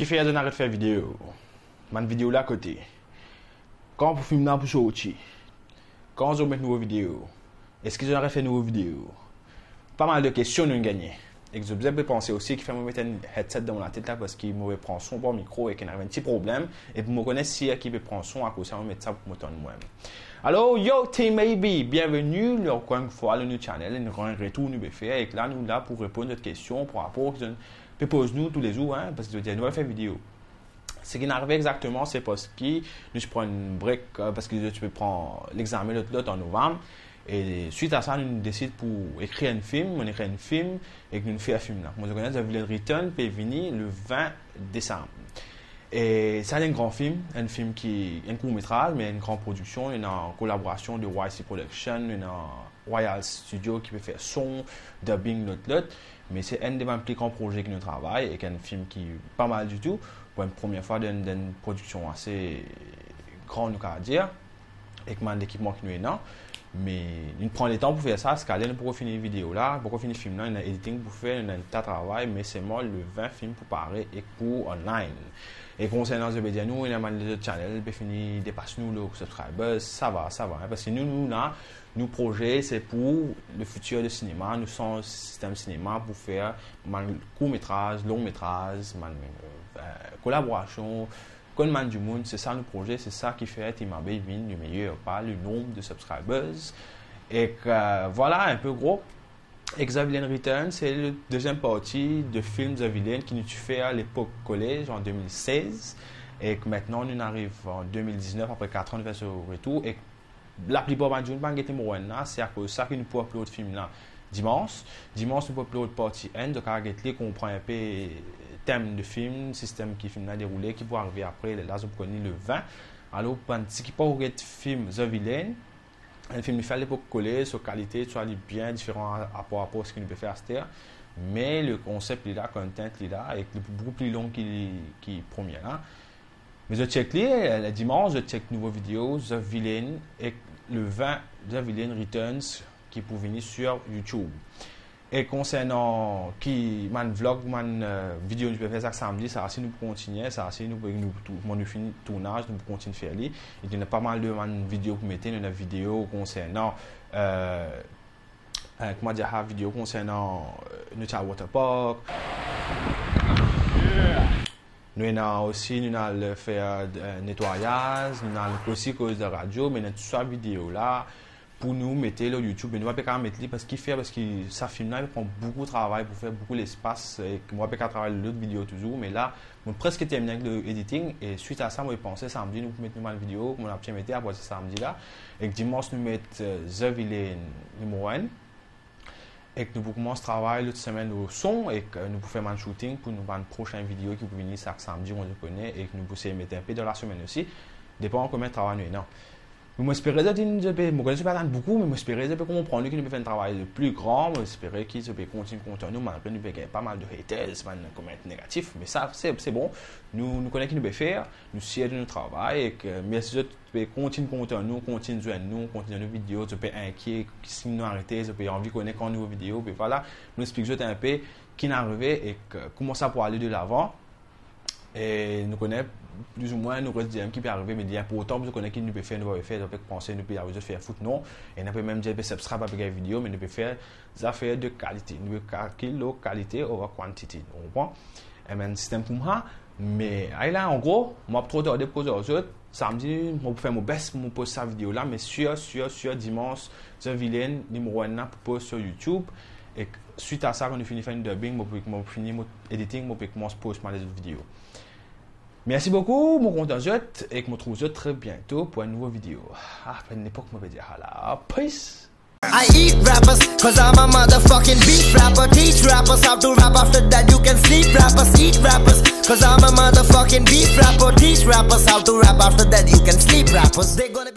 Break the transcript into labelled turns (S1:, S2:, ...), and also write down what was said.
S1: Qui fait de n'arrête de faire vidéo? Ma vidéo là à côté. Quand vous filmez pour sortir? Quand vous mettez une nouvelle vidéo? Est-ce que vous avez fait une nouvelle vidéo? Pas mal de questions nous gagnent. Et que vous avez pensé aussi qu'il fait me mettre un headset dans la tête là parce qu'il me prend son bon micro et qu'il a un petit problème. Et pour me connaître si qui peut prendre son à cause ça, on mettre ça pour m'entendre moi-même. Alors, yo team maybe, bienvenue encore une fois dans notre channel, un retour nous faire et là nous là pour répondre à notre question par rapport à peut poser nous tous les jours parce que nous allons faire vidéo. Ce qui n'arrive exactement, c'est parce que nous prenons une break parce que tu peux prendre l'examen de en novembre. Et suite à ça, nous décidons pour écrire un film, on écrit un film et que nous faisons un film là. Moi, je connais The Villain Return peut venir le 20 décembre. Et c'est un grand film, un film qui est un court-métrage, mais une grande production, une collaboration de YC Production, une Royal Studio qui peut faire son, dubbing, l'autre. Mais c'est un des plus grands projets que nous travaillons et un film qui est pas mal du tout. Pour une première fois d'une production assez grande, on va dire, avec l'équipement qui nous est là. Mais il prend le temps pour faire ça, parce qu'elle pour finir la vidéo là, pour finir le film là, il y a editing pour faire, il y a un tas de travail, mais c'est moi le 20 film pour parler et pour online. Et concernant The Media, nous, il y a les autres channels, pour finir, dépasse nous le subscribers, ça va, hein, parce que nous là, nos projets, c'est pour le futur du cinéma, nous sommes un système cinéma pour faire court-métrage, long-métrage, collaboration. Comme man du monde, c'est ça le projet, c'est ça qui fait Timabé Vin le meilleur, pas le nombre de subscribers. Et que, voilà, un peu gros. Et The Villain Return, c'est la deuxième partie de film The Villain qui nous fait à l'époque collège en 2016. Et que maintenant, nous arrivons en 2019, après 4 ans de faire retour. Et la plupart des gens, c'est à cause de ça que nous pouvons upload le film là. Dimanche, nous pouvons upload partie 1, donc à comprend un peu thème de film, système qui film a déroulé, qui peut arriver après, là, je connais le 20. Alors, ce qui peut regarder film The Villain, un film qui fait à l'époque collé, sur qualité, soit bien différent à rapport à ce qu'il peut faire à cette. Mais le concept est là, le content est là, et beaucoup plus long qui premier là. Mais je check le dimanche, je check une nouvelle vidéo, The Villain, et le 20, The Villain Returns, qui peut venir sur YouTube. Et concernant man vlog, vidéo que je peux faire ça samedi, ça aussi nous continuer, ça aussi nous finir le tournage, nous continuer de faire li. Il y a pas mal de vidéos pour mettre, une vidéo concernant comment dire, vidéo concernant notre waterpark. Nous avons aussi le faire nettoyage, nous avons aussi cause de radio, mais notre soit vidéo là. Pour nous mettre le YouTube, mais nous ne pouvons pas mettre parce qu'il fait, parce que ça filme là, il prend beaucoup de travail pour faire beaucoup d'espace et moi je peux pas travailler l'autre vidéo toujours, mais là on presque terminé avec le editing et suite à ça moi je pensais samedi nous pouvons mettre une nouvelle vidéo comme on a bien mettre après ce samedi là et que dimanche nous mettre The Villain numéro 1 et que nous pouvons commencer à travailler l'autre semaine au son et que nous pouvons faire un shooting pour nous faire une prochaine vidéo qui peut venir chaque samedi on le connaît et que nous pouvons mettre un peu dans la semaine aussi, dépend combien de travail nous non. Je m'espérais que je connais pas beaucoup, mais j'espérais que qu'on prend qu'il peut faire un travail le plus grand, j'espérais qu'il peut continuer à continuer, mais après nous peut pas mal de haters, commentaires négatifs, mais ça c'est bon. Nous connaissons qu'il peut faire, nous siège de notre travail et que mais si tu peux continuer à nous, continuer nos vidéos, tu peux inquiet si nous arrêter, tu peux envie de connaître une nouvelle vidéo, puis voilà, nous expliquons un peu qui est arrivé et comment ça pour aller de l'avant. Et nous connaissons plus ou moins nous qui peut arriver, mais pour autant nous connaissons qui nous peut faire, nous peut faire, nous peut penser, nous peut faire foot non, et nous peut même dire subscribe à la vidéo, mais nous peut faire des affaires de qualité, nous peut calculer la qualité over quantity, on comprend? Et même système pour moi, mais là en gros, moi trop tard de poser aux autres, samedi, je vais faire mon best pour poster cette vidéo là, mais sur dimanche, The Villain numéro 1 pour poster sur YouTube. Et suite à ça, quand on finit faire une dubbing, je finir mon editing, je commence à poster les autres vidéos. Merci beaucoup, mon content et que je trouve très bientôt pour une nouvelle vidéo. Après une époque, je vais dire peace!
S2: I eat rappers, cause I'm a motherfucking beat rapper. Teach rappers how to rap, after that you can sleep. Rappers eat rappers, cause I'm a motherfucking beat rapper. Teach rappers how to rap, after that you can sleep. Rappers, they gonna